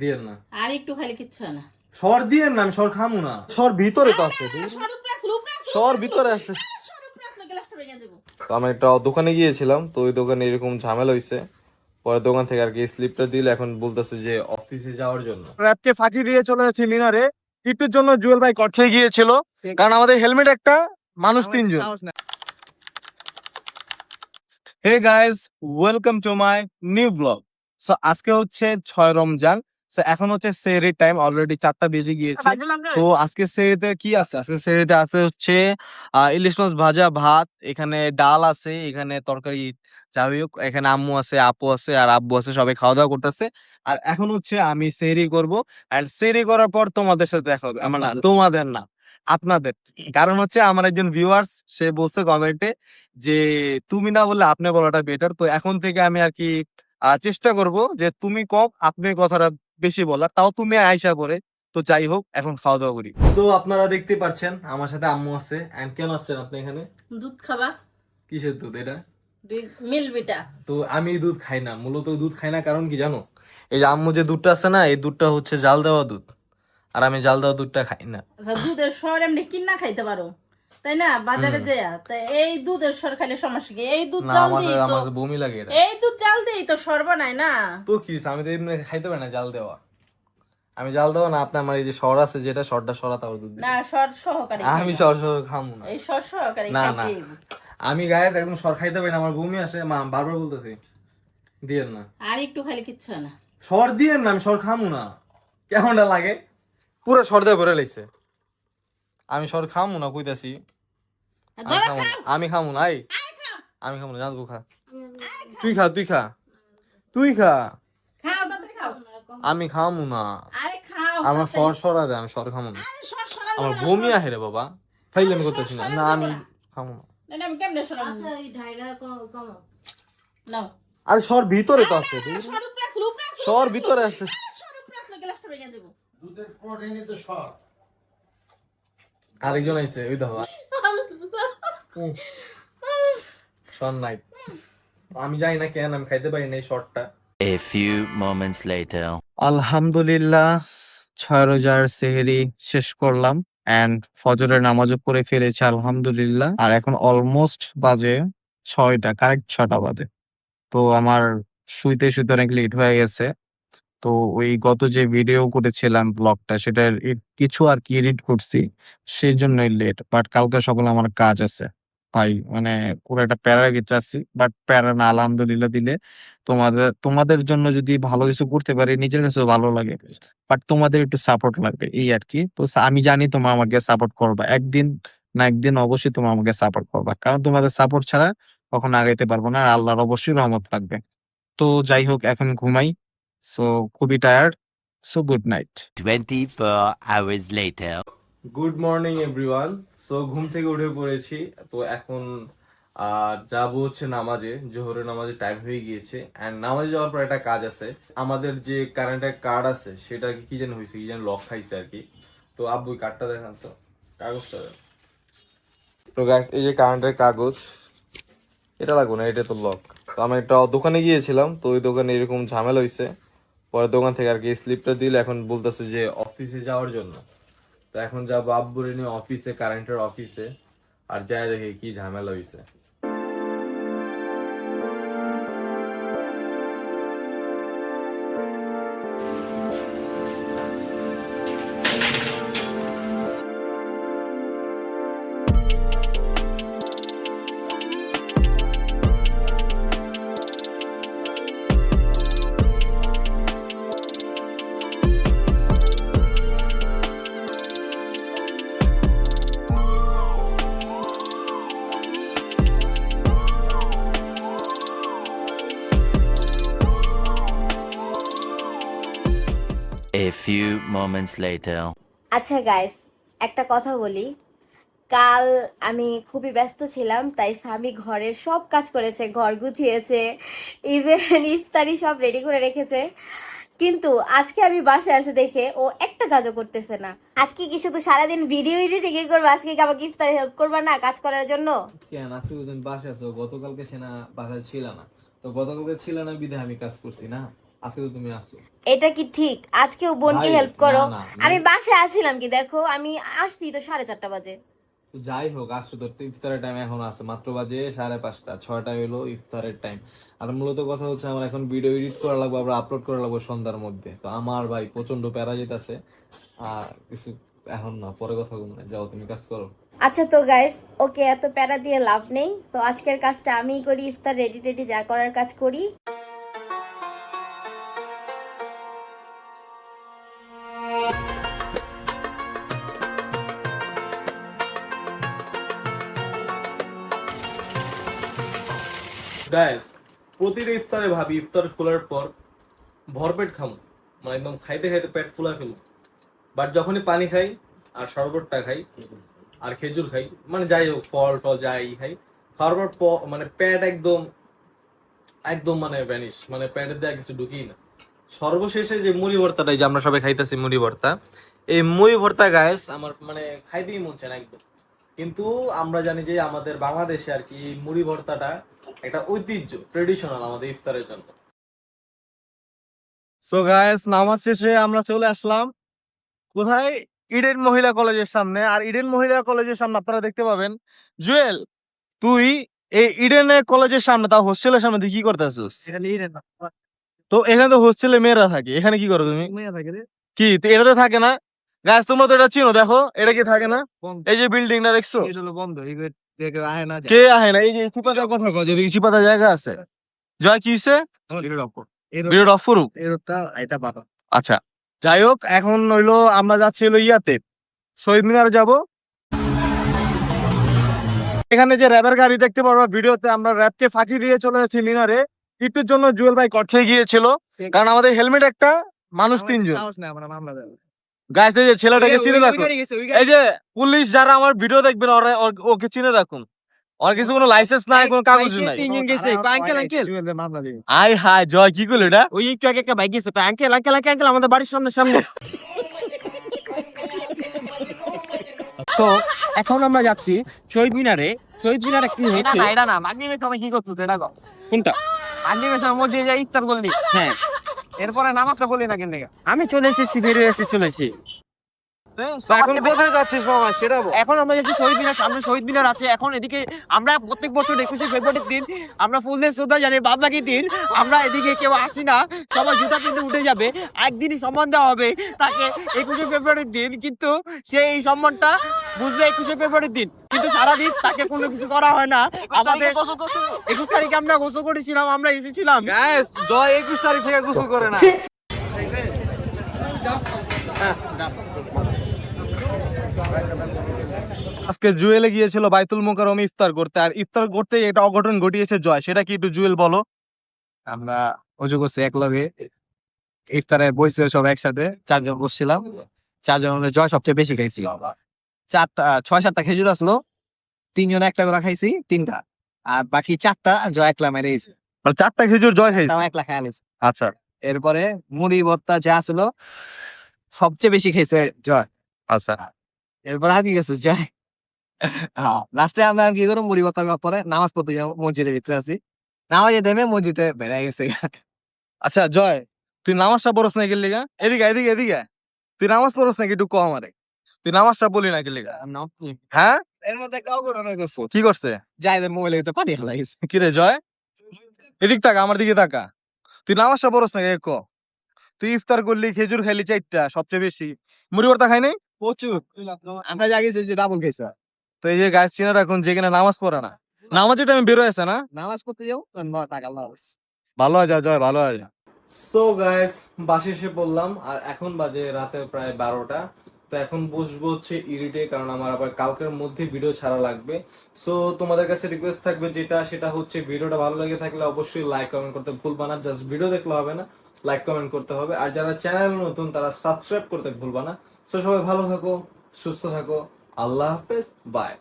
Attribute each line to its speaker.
Speaker 1: দিয়েন না।
Speaker 2: আর একটু খাইলে কিচ্ছু হয় না।
Speaker 1: সর দিয়েন না, আমি সর খামু না। সর ভিতরে তো আছে। সর ভিতরে আছে। তো আমি একটা দোকানে গিয়েছিলাম, তো ওই দোকানে এরকম ঝামেলা হইছে। পরে দোকান থেকে আর কি স্লিপটা দিল, এখন বলতেছে যে অফিসে যাওয়ার জন্য। রাতকে ফাঁকি দিয়ে চলে যাচ্ছি ডিনারে। একটুর জন্য জুয়েল ভাই কট খেয়ে গিয়েছিল, কারণ আমাদের হেলমেট একটা, মানুষ তিনজন। Hey guys, welcome to my new vlog. So আজকে হচ্ছে 6 রমজান। সো এখন হচ্ছে সেহরির টাইম, অলরেডি 4টা বেজে গিয়েছে। তো আজকে সেহরিতে কি আছে? আজকে সেহরিতে আছে হচ্ছে ইলিশ মাছ ভাজা, ভাত, এখানে ডাল আছে, এখানে তরকারি, যাই হোক, এখানে আম্মু আছে, আপু আছে আর আব্বু আছে, সবাই খাওয়া দাওয়া করতেছে। আর এখন হচ্ছে আমি সেহরি করব, এন্ড সেহরি করার পর তোমাদের সাথে দেখা হবে। আমার না, তোমাদের না, আপনাদের। কারণ হচ্ছে আমার একজন ভিউয়ার্স, সে বলছে কমেন্টে যে তুমি না বললে আপনি বলাটা বেটার। তো এখন থেকে আমি আর কি চেষ্টা করব যে তুমি কম, আপনি কথাটা বেশি বলার, তাও তুমি আয়সা করে। তো যাই হোক, এখন খাওয়া দাওয়া করি। তো আপনারা দেখতে পাচ্ছেন আমার সাথে আম্মু আছে। এন্ড কেন আসছেন আপনি এখানে?
Speaker 2: দুধ খাবা?
Speaker 1: কিসের দুধ এটা?
Speaker 2: মিলবিটা।
Speaker 1: তো আমি দুধ খাই না, মূলত দুধ খাই না কারণ কি জানো? এই যে আম্মু যে দুধটা আছে না, এই দুধটা হচ্ছে জাল দেওয়া দুধ, আর আমি জাল দেওয়া দুধটা খাই না।
Speaker 2: আচ্ছা, দুধের সর এমনি কিনা খাইতে পারো, তাই না? বাজারে যেয়া তা এই দুধের সর খাইলে সমস্যা কি? এই দুধ
Speaker 1: না,
Speaker 2: জাল
Speaker 1: আমার
Speaker 2: দিই তো,
Speaker 1: আমার বমি লাগে এটা।
Speaker 2: এই দুধ জাল দিই তো সর বানায় না।
Speaker 1: তো কি, আমি তো এমনি খাইতে পারি না জাল দেওয়া। আমি জাল দেওয়া না, আপনি আমার এই যে সর আছে, যেটা সরটা সরাতে হবে দুধ দিয়ে।
Speaker 2: না, সর সহকারে
Speaker 1: আমি সর সর খামু না।
Speaker 2: এই সর সহকারে
Speaker 1: না না,
Speaker 2: খাইতে।
Speaker 1: আমি গায়েস একদম সর খাইতে পারি না, আমার বমি আসে। মা বারবার বলতেছি দিয়েন না।
Speaker 2: আর একটু খাইলে কিচ্ছু হয় না।
Speaker 1: সর দিয়েন না, আমি সর খামু না। কেমনটা লাগে? পুরো সর দিয়ে ভরে লাইছে। আমি সর খামু না কইতাছি। আমি খামু না, আমি খামু না, জানবো খা। তুই খা, তুই খা, তুই খা।
Speaker 2: খাও তাড়াতাড়ি খাও।
Speaker 1: আমি খামু না।
Speaker 2: আরে খাও,
Speaker 1: আমার সর সরা দে, আমি সর খামু না।
Speaker 2: আরে সর সরান
Speaker 1: আমার
Speaker 2: যাবে না,
Speaker 1: বমি
Speaker 2: সর।
Speaker 1: আহে রে বাবা, ফাইলে আমি
Speaker 2: আরে
Speaker 1: করতেছি না।
Speaker 2: সর
Speaker 1: না,
Speaker 2: সরান
Speaker 1: আমি
Speaker 2: যাবে না।
Speaker 1: খামু না।
Speaker 2: না, আমি কেমনে সরাম? আচ্ছা, এই ঢাইলা কম নাও।
Speaker 1: আরে সর ভিতরে তো আছে।
Speaker 2: সর উপরে আসলো, উপরে আসলো,
Speaker 1: সর ভিতরে আছে।
Speaker 2: সর উপরে আসলো, গ্লাসটা ভেঙে যাবো।
Speaker 3: দুধের প্রোটিনে তো সর।
Speaker 1: আরেকজন আইছে, ওই দেখো। সর নাই। আমি জানি না কেন আমি খাইতে পারি না এই শর্টটা।
Speaker 4: A few moments later.
Speaker 1: আলহামদুলিল্লাহ, 6 রোজার সেহরি শেষ করলাম, এন্ড ফজরের নামাজও পড়ে ফেলেছি আলহামদুলিল্লাহ। আর এখন অলমোস্ট বাজে 6টা, কারেক্ট 6টা বাজে। তো আমার শুইতে শুইতে অনেক লেট হয়ে গেছে। তো ওই গত যে ভিডিও করেছিলাম ব্লগটা, সেটার কিছু আর কি এডিট করছি, সেই জন্যই লেট। বাট কালকে সকালে আমার কাজ আছে ভাই, মানে পুরো একটা প্যারার ভিতরে আছি। বাট প্যারা না, আলহামদুলিল্লাহ দিলে তোমাদের তোমাদের জন্য যদি ভালো কিছু করতে পারি, নিজের কাছেও ভালো লাগে। বাট তোমাদের একটু সাপোর্ট লাগবে, এই আর কি। তো আমি জানি তোমরা আমাকে সাপোর্ট করবা, একদিন না একদিন অবশ্যই তোমরা আমাকে সাপোর্ট করবা, কারণ তোমাদের সাপোর্ট ছাড়া কখনো আগাইতে পারবো না। আর আল্লাহর অবশ্যই রহমত থাকবে। তো যাই হোক, এখন ঘুমাই। সো খুবই tired. So good night.
Speaker 4: 24 hours later.
Speaker 1: Good morning everyone. So ঘুম থেকে উঠে পড়েছি। তো এখন যাবো হচ্ছে নামাজে, জোহরের নামাজে টাইম হয়ে গিয়েছে। এন্ড নামাজে যাওয়ার পর একটা কাজ আছে। আমাদের যে কারেন্টের কার্ড আছে, সেটা কি যেন হয়েছে, কি যেন লক খাইছে আর কি। তো আব্বু কার্ডটা দেখান তো, কাগজটা দেন। তো গাইস, এই যে কারেন্টের কাগজ, এটা লাগবে না, এটা তো লক। তো আমি একটা দোকানে গিয়েছিলাম, তো ওই দোকানে এরকম ঝামেলা হয়েছে। পরে দোকান থেকে আর কি স্লিপটা দিল, এখন বলতেছে যে অফিসে যাওয়ার জন্য। তো এখন যাবো আব্বুরে নিয়ে অফিসে, কারেন্টের অফিসে। আর যাই দেখি কি ঝামেলা হয়েছে।
Speaker 4: A few moments later.
Speaker 5: আচ্ছা গাইস, একটা কথা বলি। কাল আমি খুবই ব্যস্ত ছিলাম, তাই স্বামী ঘরের সব কাজ করেছে, ঘর গুছিয়েছে, ইভেন ইফতারি সব রেডি করে রেখেছে। কিন্তু আজকে আমি বাসায় আছে দেখে ও একটা কাজও করতেছে না। আজকে কি শুধু সারাদিন ভিডিও এডিটিং করবে? আজকে কি আমাকে ইফতারে হেল্প করবে না কাজ করার জন্য?
Speaker 1: কেন আজকে তুমি বাসায় আছো? গতকালকে সে না বাসায় ছিল না, তো গতকালকে ছিল না বিধায় আমি কাজ করছি না। আজকে তো তুমি আসো।
Speaker 5: এটা কি ঠিক? আজকেও বোনকে
Speaker 1: ভাই,
Speaker 5: হেল্প করো।
Speaker 1: না,
Speaker 5: আমি বাসায় আছিলাম কি, দেখো আমি আসছি তো 4:30 বাজে।
Speaker 1: তো যাই হোক, আসছো তো, ইফতারের টাইম এখন আছে, মাত্র বাজে 5:30, 6টা হলো ইফতারের টাইম। আর মূলত কথা হচ্ছে আমার এখন ভিডিও এডিট করা লাগবে, আবার আপলোড করা লাগবে সন্ধ্যার মধ্যে। তো আমার ভাই প্রচন্ড প্যারা যেতেছে, আর কিছু এখন না, পরে কথা বলবো না, যাও তুমি কাজ করো।
Speaker 5: আচ্ছা তো গাইস, ওকে এত প্যারা দিয়ে লাভ নেই, তো আজকের কাজটা আমিই করি, ইফতার রেডি টেডি যা করার কাজ করি।
Speaker 1: গাইস, প্রতিটা ইফতারে ভাবি ইফতার খোলার পর ভরপেট খামো, মানে একদম খাইতে খাইতে পেট ফুলা ফেলবো। বাট যখনই পানি খাই আর শরবতটা খাই আর খেজুর খাই, মানে যাই হোক ফল ফল যাই খাই, খাওয়ার পর মানে পেট একদম একদম মানে ভ্যানিশ, মানে পেটের দেয়া কিছু ঢুকিই না। সর্বশেষে যে মুড়ি ভর্তাটাই যে আমরা সবাই খাইতেছি মুড়ি ভর্তা, এই মুড়ি ভর্তা গাইস আমার মানে খাইতেই মন চায় না একদম। কিন্তু আমরা জানি যে আমাদের বাংলাদেশে আর কি এই মুড়ি ভর্তাটা একটা ঐতিহ্য, ট্রেডিশনাল আমাদের ইফতারের জন্য। সো গাইস, নামাজ শেষে আমরা চলে আসলাম কোথায়? ইডেন মহিলা কলেজের সামনে। আর ইডেন মহিলা কলেজের সামনে আপনারা দেখতে পাবেন জুয়েল, তুই এই ইডেন কলেজের সামনে, তাও হোস্টেলের সামনে তুই কি করতেছিস? তো এখানে তো হোস্টেলে মেয়েরা থাকে, এখানে কি করো তুমি? কি তো এটাতে থাকে না? গাইস তোমরা তো এটা চিনো, দেখো এটা কি থাকে না? এই যে বিল্ডিংটা দেখছো,
Speaker 3: বন্ধ আহে না
Speaker 1: কে আহে না? এই যে চিপাতার কথা কয়, যেদিকে চিপাতা জায়গা আছে। জয় কি হইছে? ভিডিও অফ করুক।
Speaker 3: এরটা এটা বাবা।
Speaker 1: আচ্ছা, যাই হোক, এখন হইলো আমরা যাচ্ছি হলো ইয়াতে শহীদ মিনার যাব। এখানে যে র্যাবের গাড়ি দেখতে পারবো ভিডিওতে, আমরা র্যাবকে ফাঁকি দিয়ে চলে যাচ্ছি মিনারে। একটুর জন্য জুয়েল ভাই কট খেয়ে গিয়েছিল, কারণ আমাদের হেলমেট একটা, মানুষ 3 জন। গাইস এই যে ছেলেটাকে চিনে রাখুন, এই যে পুলিশ যারা আমার ভিডিও দেখবেন ওকে চিনে রাখুন। ওর কিছু কোনো লাইসেন্স নাই, কোনো কাগজ নাই। আই হাই জয়, কি করলো এটা?
Speaker 6: ওই একটু আগে একটা বাইক গেছে, আঙ্কেল আঙ্কেল আঙ্কেল আমাদের বাড়ির সামনে সামনে। তো এখন আমরা যাচ্ছি শহীদ মিনারে। শহীদ মিনারে কি হয়েছে?
Speaker 2: এটা না মাগরিবের সময় কি করছিস এটা কও।
Speaker 6: কোনটা?
Speaker 2: মাগরিবের সময় মসজিদে যাই ইফতার করলি,
Speaker 6: হ্যাঁ,
Speaker 2: এরপরে নামাজটা পড়লি না কেন?
Speaker 6: আমি চলে এসেছি, বেরিয়ে এসে চলেছি।
Speaker 1: এখন কোথায় যাচ্ছিস মামা সেটা বল।
Speaker 6: এখন আমরা যাচ্ছি শহীদ মিনার, সামনে শহীদ মিনার আছে। এখন এদিকে আমরা প্রত্যেক বছর 21শে ফেব্রুয়ারির দিন আমরা ফুলদের শ্রদ্ধা জানি, বাদ বাকি দিন আমরা এদিকে কেউ আসি না, সবাই জুতা কিন্তু উঠে যাবে। একদিনই সম্মান দেওয়া হবে তাকে 21শে ফেব্রুয়ারির দিন, কিন্তু সে এই সম্মানটা বুঝবে 21শে ফেব্রুয়ারির দিন, কিন্তু সারাদিন তাকে কোনো কিছু করা হয় না। আমাদের 21 তারিখে আমরা গোসল করেছিলাম, আমরা এসেছিলাম।
Speaker 1: গাইস, জয় 21 তারিখ থেকে গোসল করে না। আজকে জুয়েলে গিয়েছিল বাইতুল মোকাররম ইফতার করতে, আর ইফতার করতে এটা অঘটন ঘটিয়েছে জয়, সেটা কি একটু জুয়েল বলো।
Speaker 3: আমরা অজু করছি এক লগে, ইফতারে বসে সব একসাথে 4 জন বসছিলাম। 4 জনের মধ্যে জয় সবচেয়ে বেশি খাইছি। 6-7টা খেজুর আসলো, 3 জন একটা করে খাইছি, 3টা, আর বাকি 4টা জয় একলা মেরে গেছে,
Speaker 1: মানে 4টা খেজুর জয় খাইছে।
Speaker 3: তাও একলা খাইয়া নিছে।
Speaker 1: আচ্ছা,
Speaker 3: এরপরে মুড়ি ভর্তা যা ছিল সবচেয়ে বেশি খাইছে জয়।
Speaker 1: আচ্ছা,
Speaker 3: এরপর আর কি গেছে জয়। লাস্টে আমরা কি করবো, মুড়ি ভর্তা খাওয়ার পরে নামাজ পড়তে যাবো, মসজিদের ভিতরে আছি, নামাজে দেবে মসজিদে বেড়ে গেছে।
Speaker 1: আচ্ছা জয়, তুই নামাজটা পড়স না গেলি গা? এদিকে এদিকে এদিকে, তুই নামাজ পড়স নাকি একটু কম আমারে? তুই নামাজটা বলি না গেলি গা? হ্যাঁ,
Speaker 3: এর মধ্যে কাউ করে করছে,
Speaker 1: কি করছে?
Speaker 3: যাইদের মোবাইলে তো পাঠিয়ে ফেলা গেছে।
Speaker 1: কি রে জয়, এদিক তাকা, আমার দিকে তাকা। তুই নামাজটা পড়স নাকি ক? তুই ইফতার করলি, খেজুর খাইলি 4টা সবচেয়ে বেশি, মুড়ি ভর্তা খাই নাই?
Speaker 3: প্রচুর, আমরা যা গেছি যে ডাবল খাইছে।
Speaker 1: তো এই যে গাছ চিনে রাখুন, যেখানে নামাজ পড়ে না, নামাজের টাইমে বেরোয় আছে না,
Speaker 3: নামাজ পড়তে যাও টাকা লস।
Speaker 1: ভালো আছে জয়, ভালো আছে। সো গাইস, বাসে এসে পড়লাম, আর এখন বাজে রাতে প্রায় 12টা। তো এখন বসবো হচ্ছে ইরিটে, কারণ আমার আবার কালকের মধ্যে ভিডিও ছাড়া লাগবে। সো তোমাদের কাছে রিকোয়েস্ট থাকবে সেটা হচ্ছে ভিডিওটা ভালো লেগে থাকলে অবশ্যই লাইক কমেন্ট করতে ভুলবা না। জাস্ট ভিডিও দেখলে হবে না, লাইক কমেন্ট করতে হবে। আর যারা চ্যানেল নতুন তারা সাবস্ক্রাইব করতে ভুলবা না। সো সবাই ভালো থাকো, সুস্থ থাকো, আল্লাহ হাফেজ, বাই।